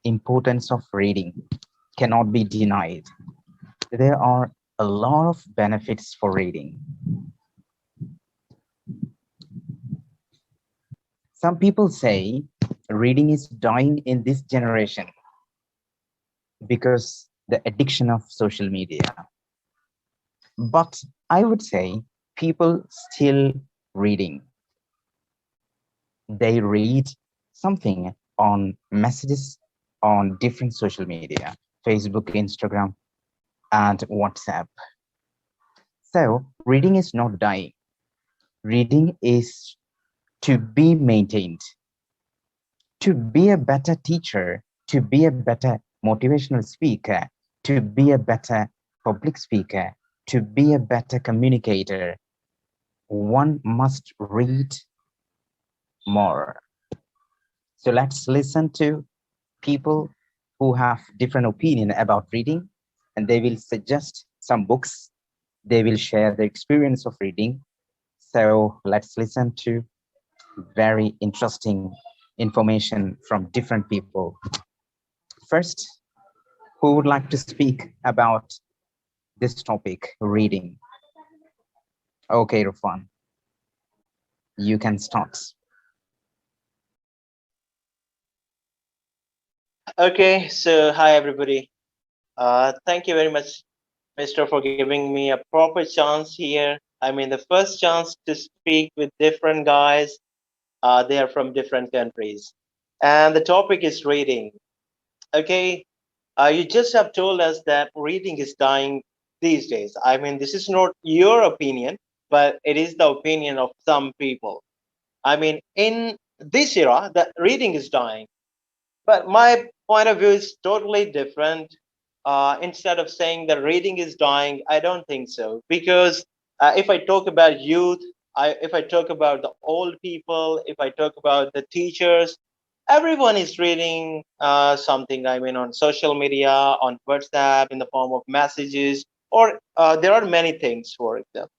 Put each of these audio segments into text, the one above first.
Importance of reading cannot be denied. There are a lot of benefits for reading. Some people say reading is dying in this generation because the addiction of social media. But I would say people still reading. They read something on messages on different social media, Facebook, Instagram, and WhatsApp. So reading is not dying. Reading is to be maintained, to be a better teacher, to be a better motivational speaker, to be a better public speaker, to be a better communicator. One must read more. So let's listen to people who have different opinion about reading, and they will suggest some books. They will share the experience of reading. So let's listen to very interesting information from different people. First, who would like to speak about this topic, reading? Okay, Rufan, you can start. Okay, so hi everybody. Thank you very much, Mister, for giving me a proper chance here. I mean, the first chance to speak with different guys. They are from different countries, and the topic is reading. Okay, you just have told us that reading is dying these days. I mean, this is not your opinion, but it is the opinion of some people. I mean, in this era, that reading is dying. But my point of view is totally different. Instead of saying that reading is dying, I don't think so. Because if I talk about youth, if I talk about the old people, if I talk about the teachers, everyone is reading something. I mean, on social media, on WhatsApp, in the form of messages, or there are many things for example.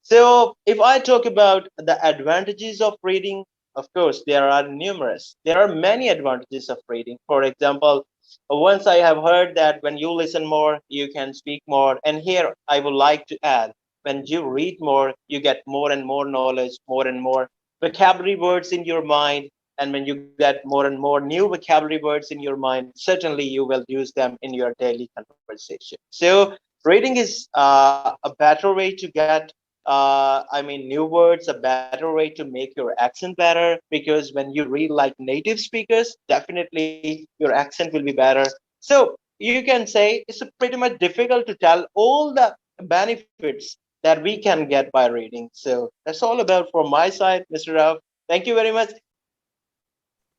So, if I talk about the advantages of reading, of course, there are numerous. There are many advantages of reading. For example, once I have heard that when you listen more, you can speak more. And here I would like to add when you read more, you get more and more knowledge, more and more vocabulary words in your mind. And when you get more and more new vocabulary words in your mind, certainly you will use them in your daily conversation. So, reading is a better way to get I mean, new words, a better way to make your accent better. Because when you read like native speakers, definitely your accent will be better. So you can say it's pretty much difficult to tell all the benefits that we can get by reading. So that's all about from my side, Mr. Rao. Thank you very much.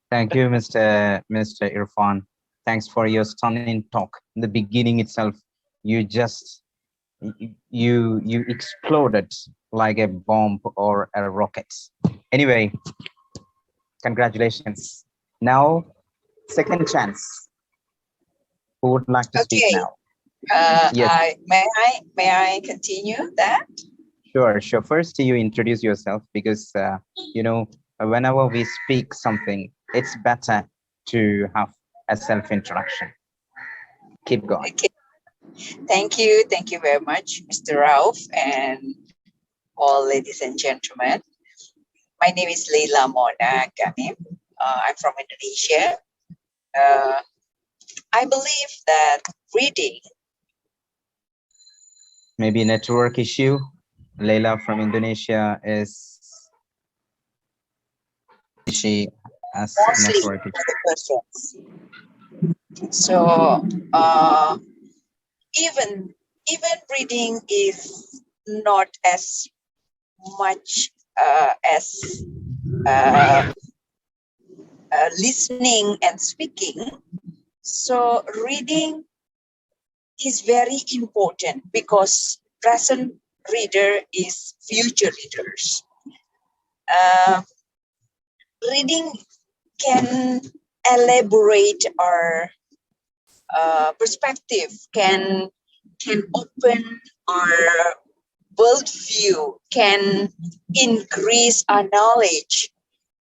Thank you, Mr. Irfan. Thanks for your stunning talk. In the beginning itself, you just you exploded like a bomb or a rocket. Anyway, congratulations. Now, second chance. Who would like to speak Okay. now? Yes. May I continue that? Sure. First, you introduce yourself because you know whenever we speak something, it's better to have a self-introduction. Keep going. Okay. Thank you very much, Mr. Ralph, and all ladies and gentlemen. My name is Leila Mona Ganim. I'm from Indonesia. I believe that reading. Maybe network issue. Leila from Indonesia is she has network issue. So even reading is not as much as listening and speaking. So reading is very important because present reader is future readers. Reading can elaborate our perspective, can open our worldview, can increase our knowledge,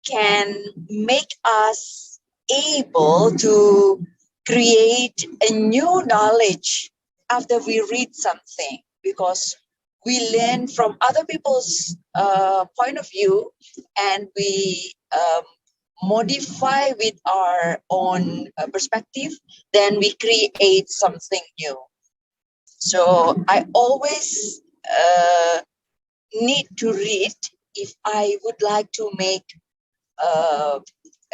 can make us able to create a new knowledge after we read something, because we learn from other people's point of view, and we modify with our own perspective, then we create something new. So I always need to read if I would like to make uh,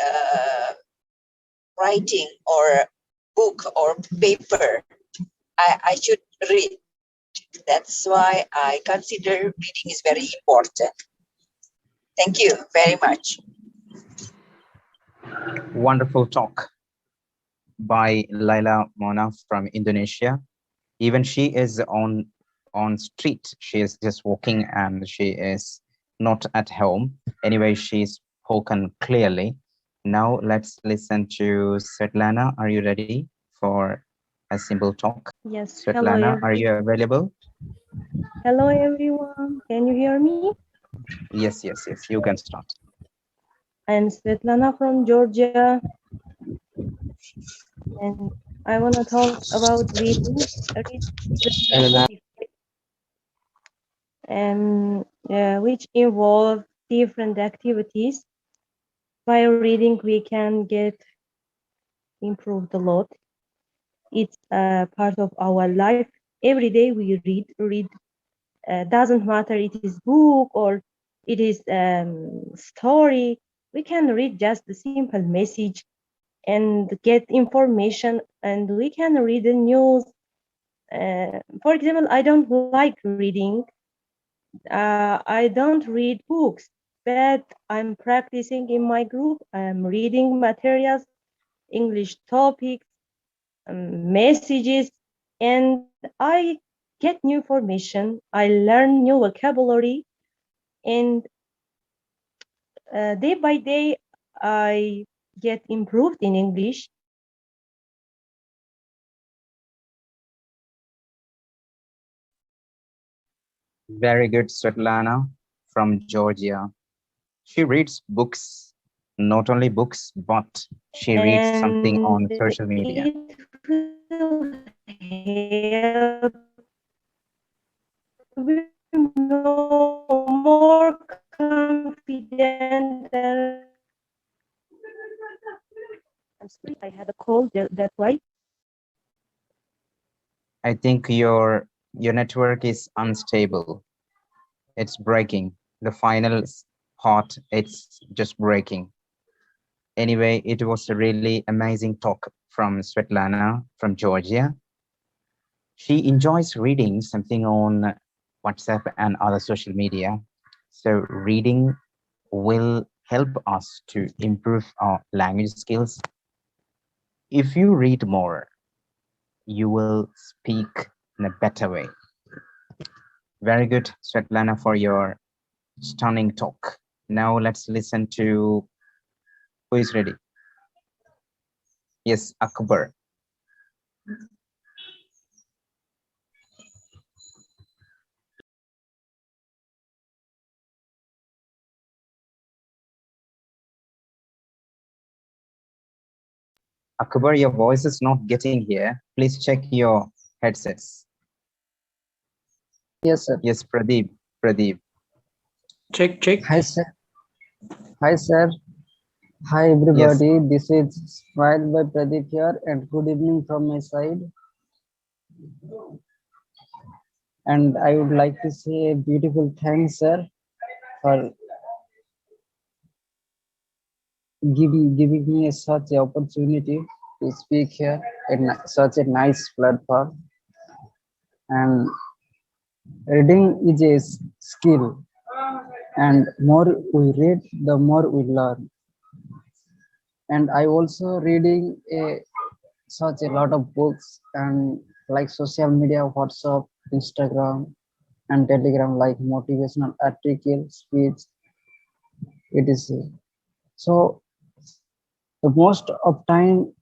uh, writing or book or paper. I should read. That's why I consider reading is very important. Thank you very much. Wonderful talk by Laila Mona from Indonesia. Even she is on street. She is just walking and she is not at home. Anyway, she's spoken clearly. Now let's listen to Svetlana. Are you ready for a simple talk? Yes, Svetlana, are you available? hello everyone. Can you hear me? Yes. You can start. I'm Svetlana from Georgia, and I want to talk about reading. Reading is which involve different activities. By reading, we can get improved a lot. It's a part of our life. Every day we read. Doesn't matter it is book or it is story. We can read just the simple message and get information, and we can read the news. For example, I don't like reading. I don't read books, but I'm practicing in my group. I'm reading materials, English topics, messages, and I get new information. I learn new vocabulary, and day by day, I get improved in English. Very good, Svetlana from Georgia. She reads books, not only books, but she reads something And on social it media. will help to be more confident and I'm sorry, I had a cold, that's why. I think your network is unstable. It's breaking. The final part, it's just breaking. Anyway, it was a really amazing talk from Svetlana from Georgia. She enjoys reading something on WhatsApp and other social media. So reading will help us to improve our language skills. If you read more, you will speak in a better way. Very good, Svetlana, for your stunning talk. Now let's listen to who is ready. Yes, Akbar. Akbar, your voice is not getting here. Please check your headsets. Yes, sir. Yes, Pradeep. Pradeep. Check. Hi, sir. Hi, sir. Hi, Yes, everybody. This is Smile by Pradeep here, and good evening from my side. And I would like to say a beautiful thanks, sir, for giving me such an opportunity to speak here in such a nice platform. And reading is a skill, and more we read, the more we learn. And I also reading such a lot of books and like social media, WhatsApp, Instagram, and Telegram, like motivational article, speech, etc. So the most of time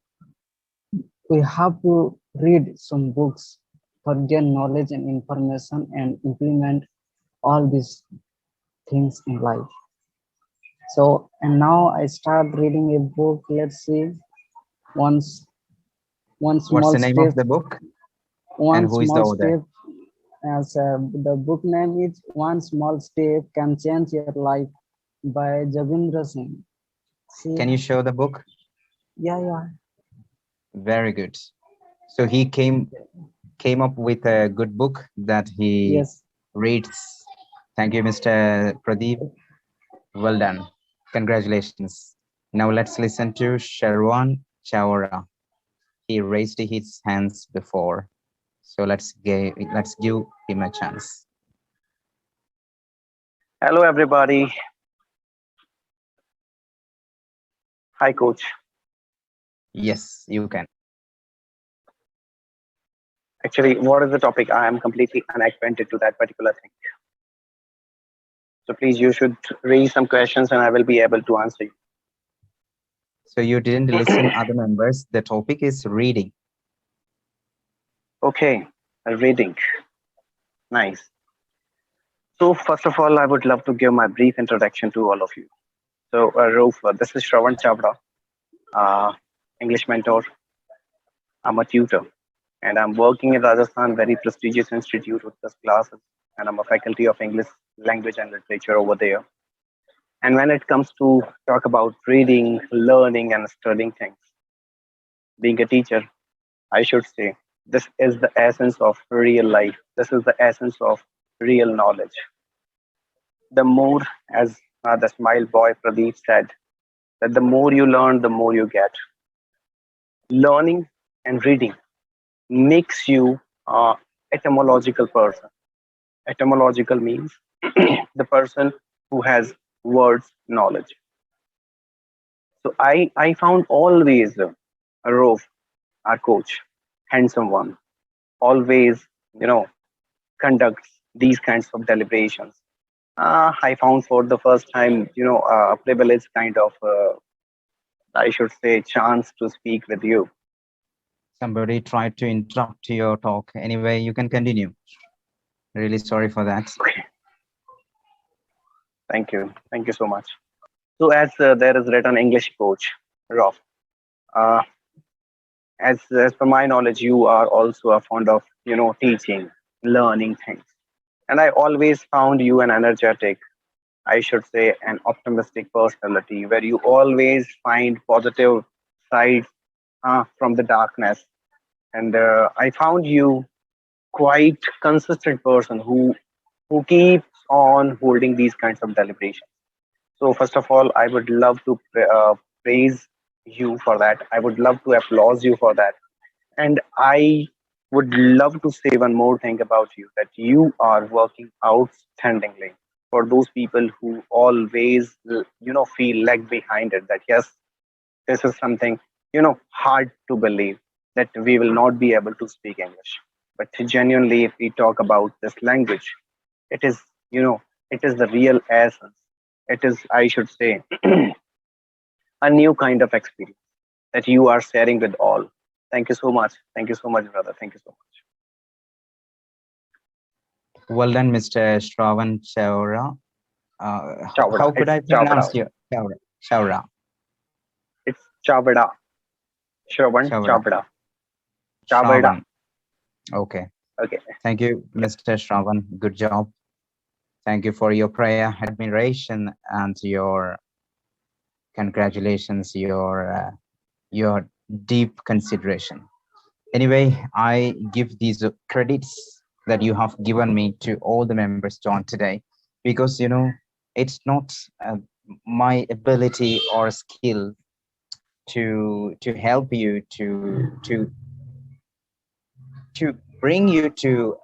we have to read some books for gain knowledge and information and implement all these things in life. So and now I start reading a book. Let's see, once one What's small the name of step, the book and one who is the small author? step. As the book name is "One Small Step Can Change Your Life" by Javindra Singh. See, Can you show the book? yeah, yeah, Very good. So he came up with a good book that he yes. reads. Thank you, Mr. Pradeep. Well done. Congratulations. Now let's listen to Sharwan Chawra. He raised his hands before, so let's give him a chance. Hello, everybody. Hi, coach. Yes, you can. Actually, what is the topic? I am completely unacquainted to that particular thing. So please, you should raise some questions and I will be able to answer So you didn't you. listen other members. The topic is reading. Okay, reading. Nice. So first of all, I would love to give my brief introduction to all of you. So, Rauf, this is Shravan Chavda, uh, English mentor. I'm a tutor and I'm working in Rajasthan, very prestigious institute with this classes. And I'm a faculty of English language and literature over there. And when it comes to talk about reading, learning, and studying things, being a teacher, I should say this is the essence of real life. This is the essence of real knowledge. The more, as the smile boy Pradeep said, that the more you learn, the more you get. Learning and reading makes you etymological person. Etymological means the person who has words knowledge. So I found always Rove, our coach, handsome one, always, conducts these kinds of deliberations. I found for the first time, a privileged kind of, I should say, chance to speak with you. Somebody tried to interrupt your talk. Anyway, you can continue. Really sorry for that. Okay, thank you so much. So as there is written English coach, Rob, uh, as per my knowledge, you are also a fond of, teaching, learning things. And I always found you an energetic, I should say, an optimistic personality where you always find positive sides from the darkness. And I found you quite consistent person who keeps on holding these kinds of deliberations. So first of all, I would love to praise you for that. I would love to applaud you for that. And I would love to say one more thing about you, that you are working outstandingly for those people who always, feel lag behind it. That yes, this is something, hard to believe that we will not be able to speak English. But genuinely, if we talk about this language, it is, it is the real essence. It is, I should say, a new kind of experience that you are sharing with all. Thank you so much. Thank you so much, brother. Thank you so much. Well done, Mr. Shravan Chawra. Chavada. How could It's I Chavada. pronounce your Chawra? Chawra. It's Chavada. Shravan Chawra. Chavada. Chavada. Shravan. Okay. Okay. Thank you, Mr. Shravan. Good job. Thank you for your prayer, admiration, and your congratulations, your deep consideration. Anyway, I give these credits that you have given me to all the members joined today, because it's not my ability or skill to help you to bring you to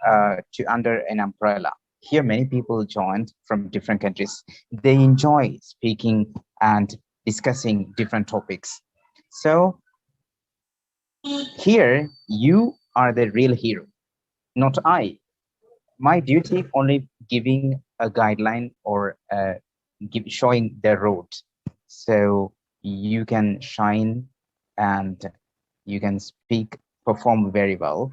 under an umbrella. Here, many people joined from different countries. They enjoy speaking and discussing different topics. So here, you are the real hero, not I. My duty only giving a guideline or showing the road, so you can shine and you can speak, perform very well.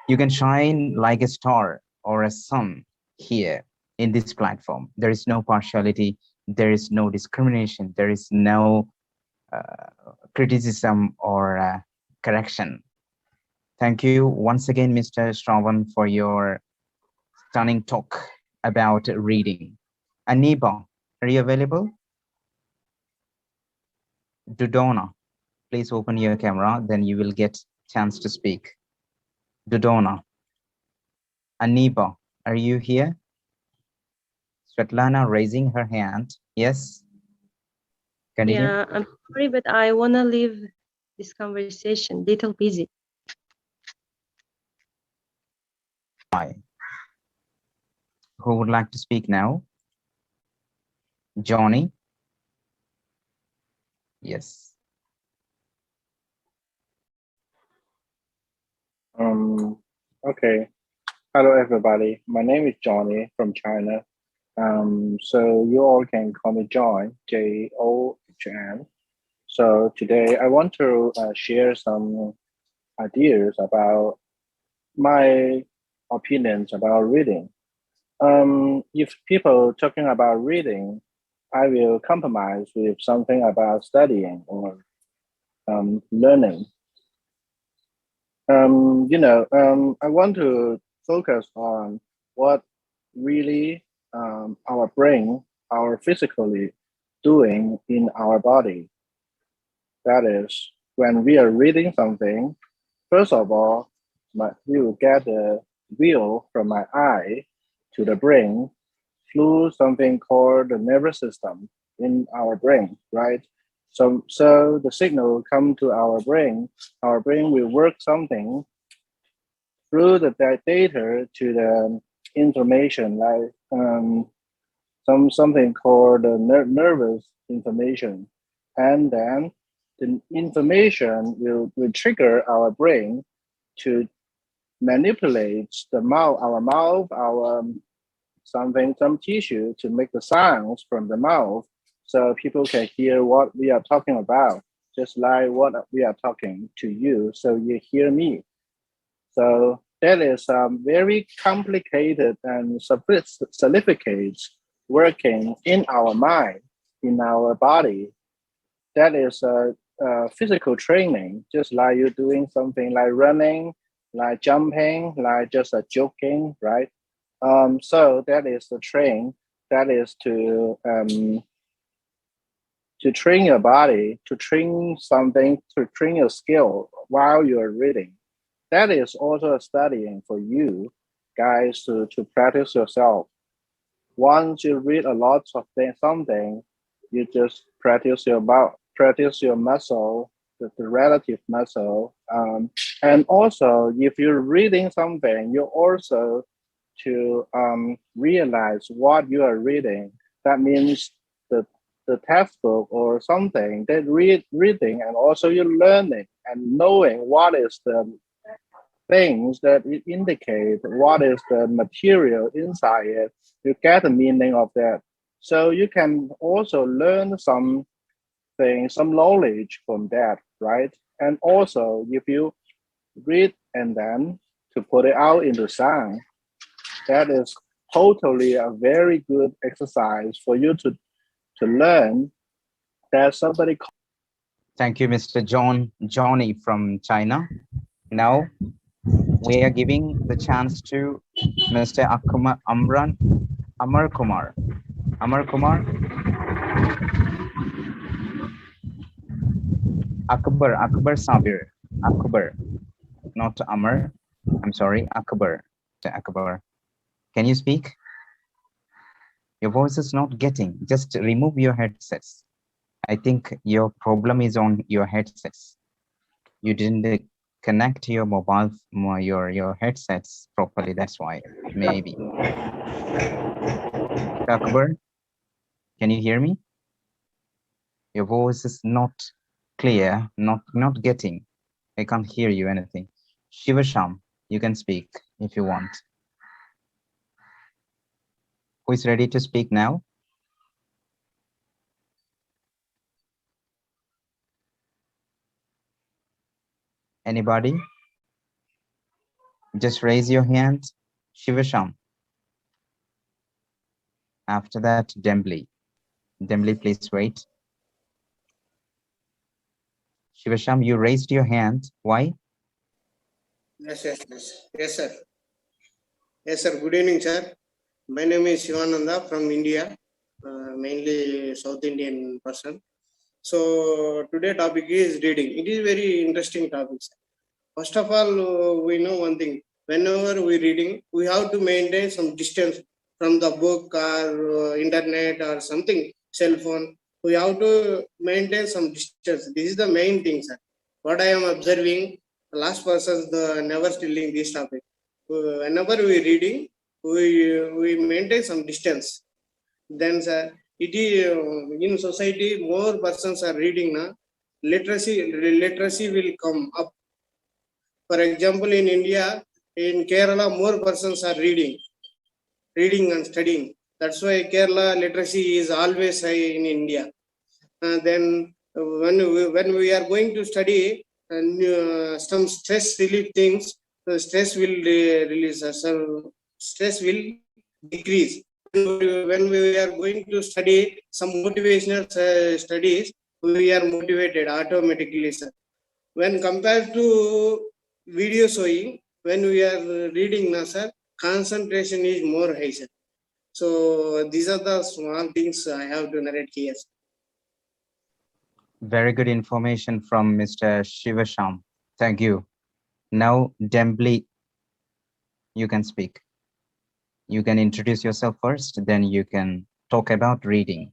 You can shine like a star or a sun here in this platform. There is no partiality, There is no discrimination. There is no criticism or correction. Thank you once again, Mr. Shravan, for your stunning talk about reading. Aniba, are you available? Dudona, please open your camera, then you will get chance to speak. Dudona. Aniba, are you here? Svetlana raising her hand. Yes. Continue. Yeah, I'm sorry, but I wanna leave this conversation. Little busy. Why? Who would like to speak now? Johnny? Yes. Um, okay. Hello, everybody. My name is Johnny from China. So you all can call me John, John. So today I want to share some ideas about my opinions about reading. If people talking about reading, I will compromise with something about studying or learning. I want to focus on what really our brain, our physically doing in our body. That is, when we are reading something, first of all, we will get the wheel from my eye to the brain through something called the nervous system in our brain, right? So the signal come to our brain will work something through the data to the information like something called the nervous information, and then the information will trigger our brain to manipulate the mouth, our some tissue to make the sounds from the mouth, so people can hear what we are talking about, just like what we are talking to you, so you hear me. So that is very complicated and sophisticated working in our mind, in our body. That is a physical training, just like you're doing something like running, like jumping, like just a joking, right? So that is the train. That is to train your body, to train something, to train your skill while you're reading. That is also a studying for you guys to practice yourself. Once you read a lot of something, you just practice your muscle, the relative muscle. And also, if you're reading something, you also to realize what you are reading. That means the textbook or something that reading, and also you're learning and knowing what is the things that it indicate what is the material inside it. You get the meaning of that. So you can also learn some things, some knowledge from that, right? And also if you read and then to put it out into sound, that is totally a very good exercise for you to learn that somebody. Thank you, Mr. Johnny from China. Now we are giving the chance to Mr. Amar Kumar. Amar Kumar. Akbar Sabir. Akbar, not Amar. I'm sorry, Akbar. Mr. Akbar. Can you speak? Your voice is not getting. Just remove your headsets. I think your problem is on your headsets. You didn't connect your mobile, your headsets properly. That's why, maybe. Akbar, can you hear me? Your voice is not clear, not getting. I can't hear you anything. Shivasham, you can speak if you want. Who is ready to speak now? Anybody? Just raise your hand. Shivasham. After that, Dembly. Dembli, please wait. Shivasham, you raised your hand. Why? Yes, sir. Yes, sir. Good evening, sir. My name is Shivananda from India, mainly South Indian person. So today topic is reading. It is very interesting topic, sir. First of all, we know one thing. Whenever we reading, we have to maintain some distance from the book or internet or something, cell phone. We have to maintain some distance. This is the main thing, sir. What I am observing, the last persons the never stealing this topic. Whenever we reading, we maintain some distance. Then, sir, it is in society more persons are reading now. Literacy will come up. For example, in India, in Kerala, more persons are reading and studying. That's why Kerala literacy is always high in India. Then when we are going to study some stress relief things, the stress will release. So stress will decrease. When we are going to study some motivational studies, we are motivated automatically, sir. When compared to video showing, when we are reading now, sir, concentration is more high, sir. So these are the small things I have to narrate here. Very good information from Mr. Shivasham. Thank you. Now, Dembli, you can speak. You can introduce yourself first, then you can talk about reading.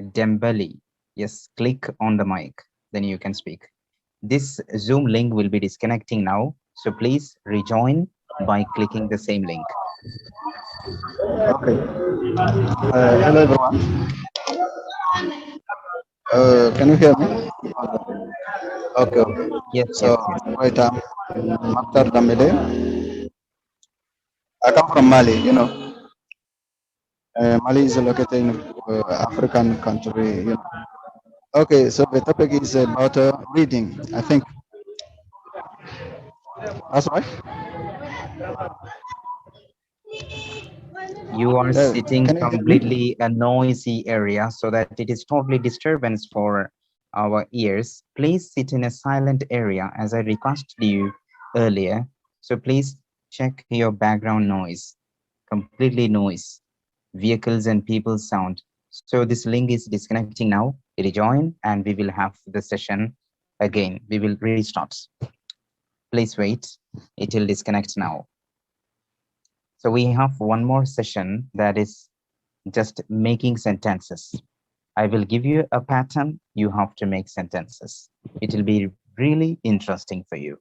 Dembali, yes, click on the mic, then you can speak. This Zoom link will be disconnecting now, so please rejoin by clicking the same link. Okay. Hello everyone. Can you hear me? Okay. Okay. Yes, So, yes, yes. right, I'm Maktar Damile. I come from Mali. Mali is located in African country. Okay. So the topic is about reading. I think that's right. You are sitting Can you hear me? completely a noisy area so that it is totally disturbance for our ears. Please sit in a silent area as I requested you earlier. So please check your background noise, completely noise, vehicles and people sound. So this link is disconnecting now. Rejoin and we will have the session again. We will restart. Please wait. It will disconnect now. So we have one more session that is just making sentences. I will give you a pattern. You have to make sentences. It will be really interesting for you.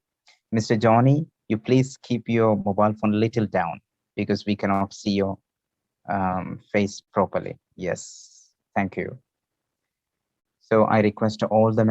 Mr. Johnny, you please keep your mobile phone a little down because we cannot see your face properly. Yes, thank you. So I request all the